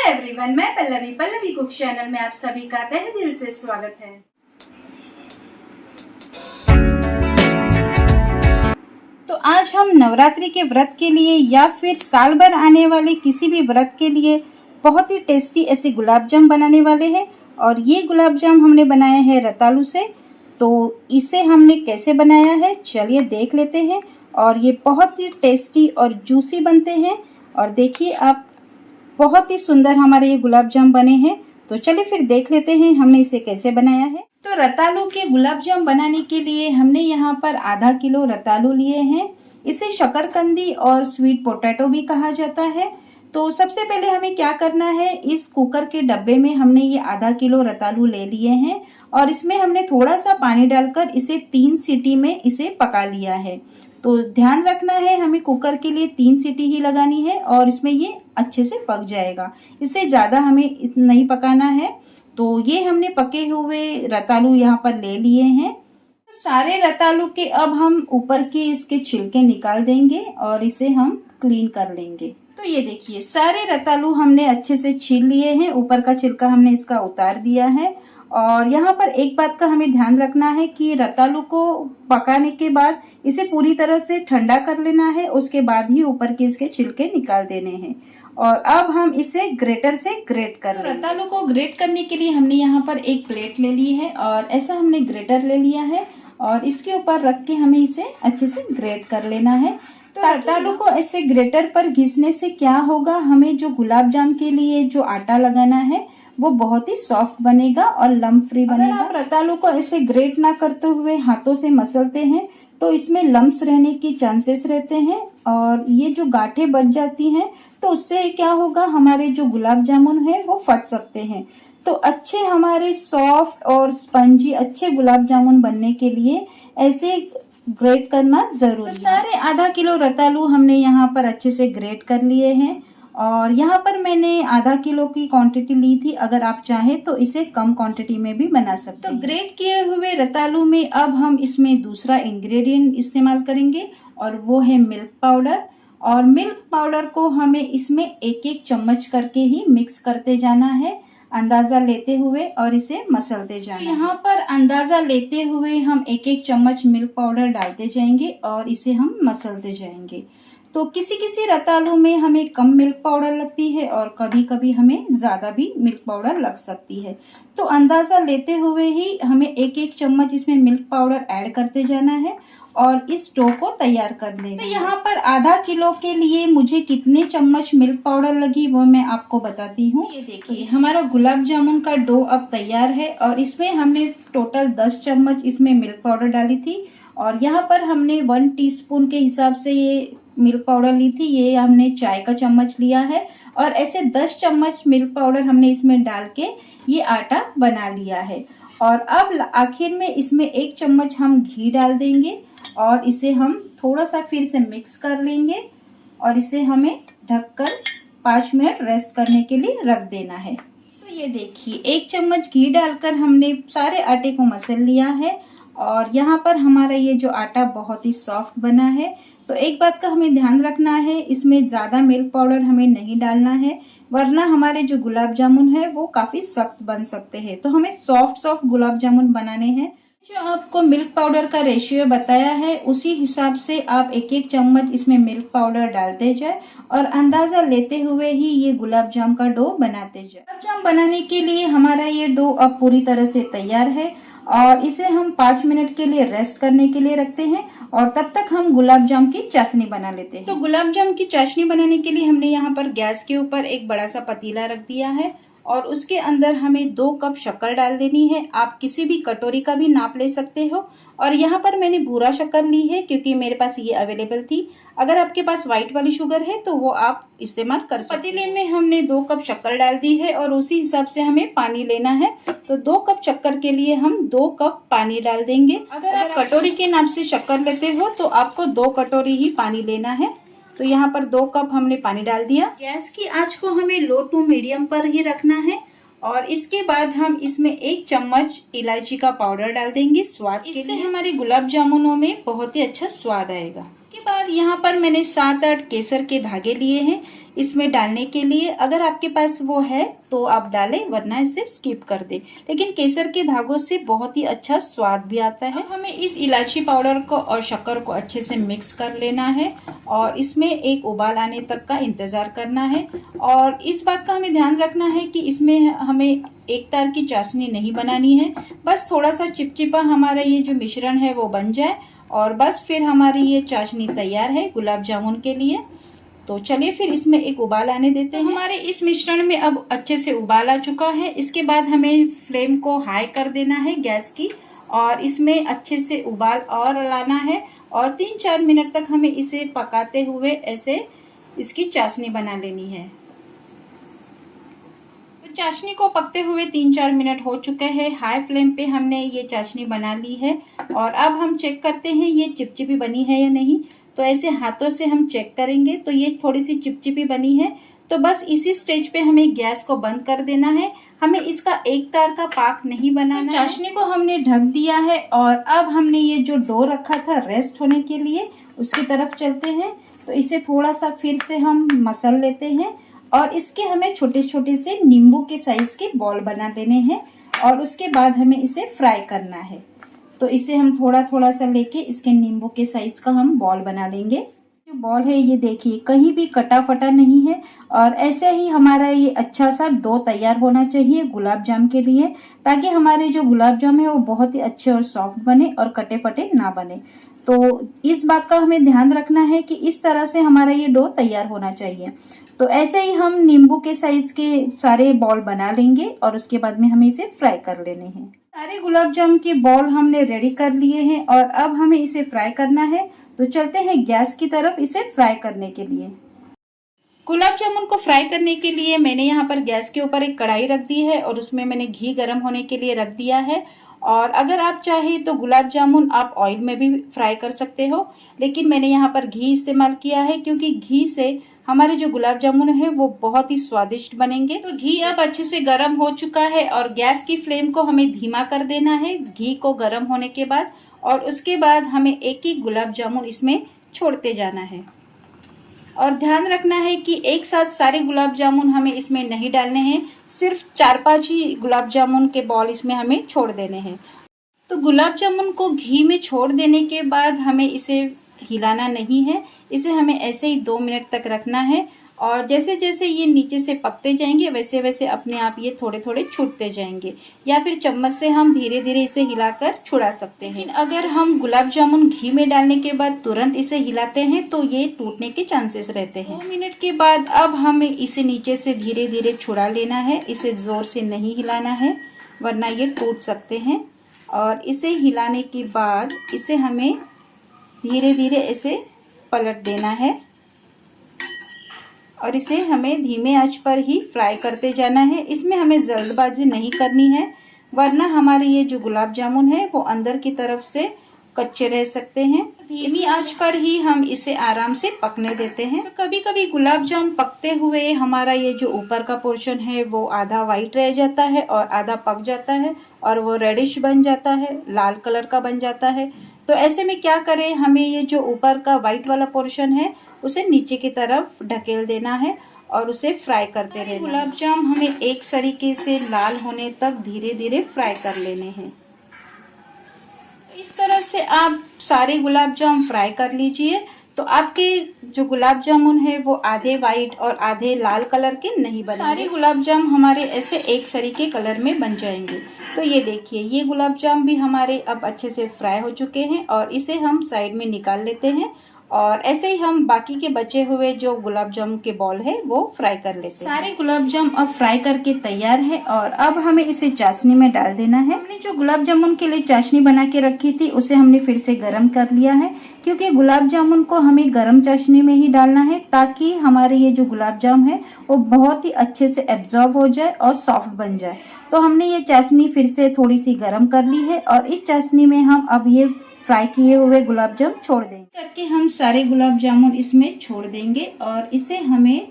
Everyone, मैं Pallavi cook channel में आप सभी का तहे दिल से स्वागत है। तो आज हम नवरात्रि के व्रत के लिए या फिर साल भर आने वाले किसी भी व्रत के लिए बहुत ही टेस्टी ऐसे गुलाब जाम बनाने वाले हैं। और ये गुलाब जाम हमने बनाया है रतालू से। तो इसे हमने कैसे बनाया है चलिए देख लेते हैं। और ये बहुत ही टेस्टी और जूसी बनते हैं। और देखिए आप, बहुत ही सुंदर हमारे ये गुलाब जाम बने हैं। तो चलिए फिर देख लेते हैं हमने इसे कैसे बनाया है। तो रतालू के गुलाब जाम बनाने के लिए हमने यहाँ पर आधा किलो रतालू लिए हैं। इसे शकरकंदी और स्वीट पोटैटो भी कहा जाता है। तो सबसे पहले हमें क्या करना है, इस कुकर के डब्बे में हमने ये आधा किलो रतालू ले लिए हैं और इसमें हमने थोड़ा सा पानी डालकर इसे 3 सीटी में इसे पका लिया है। तो ध्यान रखना है, हमें कुकर के लिए 3 सीटी ही लगानी है और इसमें ये अच्छे से पक जाएगा। इससे ज़्यादा हमें नहीं पकाना है। तो ये हमने पके हुए रतालू यहाँ पर ले लिए हैं। सारे रतालू के अब हम ऊपर के इसके छिलके निकाल देंगे और इसे हम क्लीन कर लेंगे। तो ये देखिए, सारे रतालू हमने अच्छे से छील लिए हैं। ऊपर का छिलका हमने इसका उतार दिया है। और यहाँ पर एक बात का हमें ध्यान रखना है कि रतालू को पकाने के बाद इसे पूरी तरह से ठंडा कर लेना है, उसके बाद ही ऊपर के इसके छिलके निकाल देने हैं। और अब हम इसे ग्रेटर से ग्रेट कर लेंगे। रतालू को ग्रेट करने के लिए हमने यहाँ पर एक प्लेट ले ली है और ऐसा हमने ग्रेटर ले लिया है और इसके ऊपर रख के हमें इसे अच्छे से ग्रेट कर लेना है। तो रतालू को ऐसे ग्रेटर पर घिसने से क्या होगा, हमें जो गुलाब जाम के लिए जो आटा लगाना है वो बहुत ही सॉफ्ट बनेगा और लम्प फ्री बनेगा। अगर आप रतालू को ऐसे ग्रेट ना करते हुए हाथों से मसलते हैं तो इसमें लम्प्स रहने की चांसेस रहते हैं और ये जो गांठें बच जाती हैं तो उससे क्या होगा, हमारे जो गुलाब जामुन है वो फट सकते हैं। तो अच्छे हमारे सॉफ्ट और स्पंजी अच्छे गुलाब जामुन बनने के लिए ऐसे ग्रेट करना जरूरी है। तो सारे आधा किलो रतालू हमने यहाँ पर अच्छे से ग्रेट कर लिए हैं और यहाँ पर मैंने आधा किलो की क्वांटिटी ली थी। अगर आप चाहें तो इसे कम क्वांटिटी में भी बना सकते हैं। तो ग्रेट किए हुए रतालू में अब हम इसमें दूसरा इंग्रेडिएंट इस्तेमाल करेंगे और वो है मिल्क पाउडर। और मिल्क पाउडर को हमें इसमें एक एक चम्मच करके ही मिक्स करते जाना है, अंदाजा लेते हुए और इसे मसलते जाना है। यहाँ पर अंदाजा लेते हुए हम एक एक चम्मच मिल्क पाउडर डालते जाएंगे और इसे हम मसलते जाएंगे। तो किसी किसी रतालू में हमें कम मिल्क पाउडर लगती है और कभी कभी हमें ज्यादा भी मिल्क पाउडर लग सकती है। तो अंदाजा लेते हुए ही हमें एक एक चम्मच इसमें मिल्क पाउडर ऐड करते जाना है और इस डो को तैयार कर लेना। तो यहाँ पर आधा किलो के लिए मुझे कितने चम्मच मिल्क पाउडर लगी वो मैं आपको बताती हूँ। ये देखिए, हमारा गुलाब जामुन का डो अब तैयार है और इसमें हमने टोटल 10 चम्मच इसमें मिल्क पाउडर डाली थी। और यहाँ पर हमने 1 टीस्पून के हिसाब से ये मिल्क पाउडर ली थी। ये हमने चाय का चम्मच लिया है और ऐसे 10 चम्मच मिल्क पाउडर हमने इसमें डाल के ये आटा बना लिया है। और अब आखिर में इसमें 1 चम्मच हम घी डाल देंगे और इसे हम थोड़ा सा फिर से मिक्स कर लेंगे और इसे हमें ढककर 5 मिनट रेस्ट करने के लिए रख देना है। तो ये देखिए, 1 चम्मच घी डालकर हमने सारे आटे को मसल लिया है और यहाँ पर हमारा ये जो आटा बहुत ही सॉफ्ट बना है। तो एक बात का हमें ध्यान रखना है, इसमें ज़्यादा मिल्क पाउडर हमें नहीं डालना है, वरना हमारे जो गुलाब जामुन है वो काफ़ी सख्त बन सकते हैं। तो हमें सॉफ्ट गुलाब जामुन बनाने हैं। जो आपको मिल्क पाउडर का रेशियो बताया है उसी हिसाब से आप एक एक चम्मच इसमें मिल्क पाउडर डालते जाए और अंदाजा लेते हुए ही ये गुलाब जाम का डो बनाते जाए। गुलाब जाम बनाने के लिए हमारा ये डो अब पूरी तरह से तैयार है और इसे हम 5 मिनट के लिए रेस्ट करने के लिए रखते हैं और तब तक हम गुलाब जाम की चाशनी बना लेते हैं। तो गुलाब जाम की चाशनी बनाने के लिए हमने यहाँ पर गैस के ऊपर एक बड़ा सा पतीला रख दिया है और उसके अंदर हमें 2 कप शक्कर डाल देनी है। आप किसी भी कटोरी का भी नाप ले सकते हो और यहाँ पर मैंने भूरा शक्कर ली है क्योंकि मेरे पास ये अवेलेबल थी। अगर आपके पास व्हाइट वाली शुगर है तो वो आप इस्तेमाल कर सकते हो। पतीले में हमने 2 कप शक्कर डाल दी है और उसी हिसाब से हमें पानी लेना है। तो 2 कप शक्कर के लिए हम 2 कप पानी डाल देंगे। अगर आप कटोरी के नाप से शक्कर लेते हो तो आपको 2 कटोरी ही पानी लेना है। तो यहाँ पर 2 कप हमने पानी डाल दिया। गैस की आंच को हमें लो टू मीडियम पर ही रखना है और इसके बाद हम इसमें 1 चम्मच इलायची का पाउडर डाल देंगे स्वाद के लिए। इससे हमारे गुलाब जामुनों में बहुत ही अच्छा स्वाद आएगा। इसके बाद यहाँ पर मैंने 7-8 केसर के धागे लिए हैं इसमें डालने के लिए। अगर आपके पास वो है तो आप डालें, वरना इसे स्किप कर दें। लेकिन केसर के धागों से बहुत ही अच्छा स्वाद भी आता है। हमें इस इलायची पाउडर को और शक्कर को अच्छे से मिक्स कर लेना है और इसमें एक उबाल आने तक का इंतजार करना है। और इस बात का हमें ध्यान रखना है कि इसमें हमें एक तार की चाशनी नहीं बनानी है। बस थोड़ा सा चिपचिपा हमारा ये जो मिश्रण है वो बन जाए और बस फिर हमारी ये चाशनी तैयार है गुलाब जामुन के लिए। तो चलिए फिर इसमें एक उबाल आने देते हैं। हमारे इस मिश्रण में अब अच्छे से उबाल आ चुका है। इसके बाद हमें फ्लेम को हाई कर देना है गैस की और इसमें अच्छे से उबाल और लाना है और 3-4 मिनट तक हमें इसे पकाते हुए ऐसे इसकी चाशनी बना लेनी है। तो चाशनी को पकते हुए 3-4 मिनट हो चुके हैं। हाई फ्लेम पे हमने ये चाशनी बना ली है और अब हम चेक करते हैं ये चिपचिपी बनी है या नहीं। तो ऐसे हाथों से हम चेक करेंगे तो ये थोड़ी सी चिपचिपी बनी है। तो बस इसी स्टेज पे हमें गैस को बंद कर देना है। हमें इसका एक तार का पाक नहीं बनाना है। चाशनी को हमने ढक दिया है और अब हमने ये जो डो रखा था रेस्ट होने के लिए उसकी तरफ चलते हैं। तो इसे थोड़ा सा फिर से हम मसल लेते हैं और इसके हमें छोटे छोटे से नींबू के साइज के बॉल बना लेने हैं और उसके बाद हमें इसे फ्राई करना है। तो इसे हम थोड़ा थोड़ा सा लेके इसके नींबू के साइज का हम बॉल बना लेंगे। जो बॉल है ये देखिए कहीं भी कटा फटा नहीं है और ऐसे ही हमारा ये अच्छा सा डो तैयार होना चाहिए गुलाब जाम के लिए, ताकि हमारे जो गुलाब जाम है वो बहुत ही अच्छे और सॉफ्ट बने और कटे फटे ना बने। तो इस बात का हमें ध्यान रखना है कि इस तरह से हमारा ये डो तैयार होना चाहिए। तो ऐसे ही हम नींबू के साइज के सारे बॉल बना लेंगे और उसके बाद में हमें इसे फ्राई कर लेने हैं। सारे गुलाब जामुन के बॉल हमने रेडी कर लिए हैं और अब हमें इसे फ्राई करना है। तो चलते हैं गैस की तरफ इसे फ्राई करने के लिए। गुलाब जामुन को फ्राई करने के लिए मैंने यहाँ पर गैस के ऊपर एक कढ़ाई रख दी है और उसमें मैंने घी गर्म होने के लिए रख दिया है। और अगर आप चाहें तो गुलाब जामुन आप ऑयल में भी फ्राई कर सकते हो, लेकिन मैंने यहाँ पर घी इस्तेमाल किया है क्योंकि घी से हमारे जो गुलाब जामुन है वो बहुत ही स्वादिष्ट बनेंगे। तो घी अब अच्छे से गर्म हो चुका है और गैस की फ्लेम को हमें धीमा कर देना है घी को गर्म होने के बाद। और उसके बाद हमें एक एक गुलाब जामुन इसमें छोड़ते जाना है और ध्यान रखना है कि एक साथ सारे गुलाब जामुन हमें इसमें नहीं डालने हैं, सिर्फ 4-5 ही गुलाब जामुन के बॉल इसमें हमें छोड़ देने हैं। तो गुलाब जामुन को घी में छोड़ देने के बाद हमें इसे हिलाना नहीं है, इसे हमें ऐसे ही 2 मिनट तक रखना है और जैसे जैसे ये नीचे से पकते जाएंगे वैसे वैसे अपने आप ये थोड़े थोड़े छूटते जाएंगे, या फिर चम्मच से हम धीरे धीरे इसे हिलाकर छुड़ा सकते हैं। लेकिन अगर हम गुलाब जामुन घी में डालने के बाद तुरंत इसे हिलाते हैं तो ये टूटने के चांसेस रहते हैं। 2 मिनट के बाद अब हमें इसे नीचे से धीरे धीरे छुड़ा लेना है, इसे जोर से नहीं हिलाना है वरना ये टूट सकते हैं। और इसे हिलाने के बाद इसे हमें धीरे धीरे इसे पलट देना है और इसे हमें धीमे आंच पर ही फ्राई करते जाना है। इसमें हमें जल्दबाजी नहीं करनी है वरना हमारे ये जो गुलाब जामुन है वो अंदर की तरफ से कच्चे रह सकते हैं। धीमी आंच पर ही हम इसे आराम से पकने देते हैं। तो कभी कभी गुलाब जामुन पकते हुए हमारा ये जो ऊपर का पोर्शन है वो आधा वाइट रह जाता है और आधा पक जाता है और वो रेडिश बन जाता है, लाल कलर का बन जाता है। तो ऐसे में क्या करें, हमें ये जो ऊपर का वाइट वाला पोर्शन है उसे नीचे की तरफ ढकेल देना है और उसे फ्राई करते रहना। गुलाब जामुन हमें एक तरीके से लाल होने तक धीरे धीरे फ्राई कर लेने हैं। इस तरह से आप सारे गुलाब जामुन फ्राई कर लीजिए तो आपके जो गुलाब जामुन है वो आधे वाइट और आधे लाल कलर के नहीं बने। सारे गुलाब जामुन हमारे ऐसे एक सरीके कलर में बन जाएंगे। तो ये देखिए ये गुलाब जामुन भी हमारे अब अच्छे से फ्राई हो चुके हैं और इसे हम साइड में निकाल लेते हैं और ऐसे ही हम बाकी के बचे हुए जो गुलाब जामुन के बॉल है वो फ्राई कर लेते हैं। सारे गुलाब जामुन अब फ्राई करके तैयार है और अब हमें इसे चाशनी में डाल देना है। हमने जो गुलाब जामुन के लिए चाशनी बना के रखी थी उसे हमने फिर से गर्म कर लिया है, क्योंकि गुलाब जामुन को हमें गर्म चाशनी में ही डालना है ताकि हमारे ये जो गुलाब जामुन है वो बहुत ही अच्छे से एब्जॉर्ब हो जाए और सॉफ्ट बन जाए। तो हमने ये चाशनी फिर से थोड़ी सी गर्म कर ली है और इस चाशनी में हम अब ये फ्राई किए हुए गुलाब जामुन छोड़ देंगे। करके हम सारे गुलाब जामुन इसमें छोड़ देंगे और इसे हमें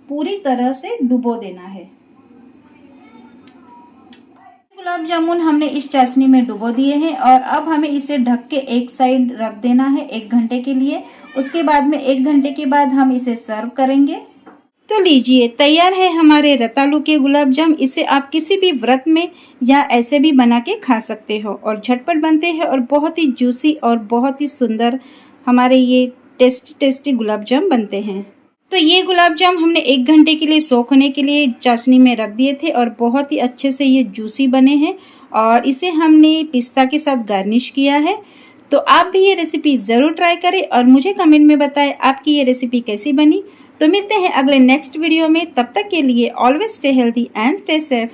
पूरी तरह से डुबो देना है। गुलाब जामुन हमने इस चाशनी में डुबो दिए हैं और अब हमें इसे ढक के एक साइड रख देना है 1 घंटे के लिए। उसके बाद में 1 घंटे के बाद हम इसे सर्व करेंगे। तो लीजिए, तैयार है हमारे रतालू के गुलाब जाम। इसे आप किसी भी व्रत में या ऐसे भी बना के खा सकते हो और झटपट बनते हैं और बहुत ही जूसी और बहुत ही सुंदर हमारे ये टेस्टी टेस्टी गुलाब जाम बनते हैं। तो ये गुलाब जाम हमने 1 घंटे के लिए सोख होने के लिए चाशनी में रख दिए थे और बहुत ही अच्छे से ये जूसी बने हैं और इसे हमने पिस्ता के साथ गार्निश किया है। तो आप भी ये रेसिपी ज़रूर ट्राई करें और मुझे कमेंट में बताएं आपकी ये रेसिपी कैसी बनी। तो मिलते हैं अगले नेक्स्ट वीडियो में। तब तक के लिए always stay healthy and stay safe.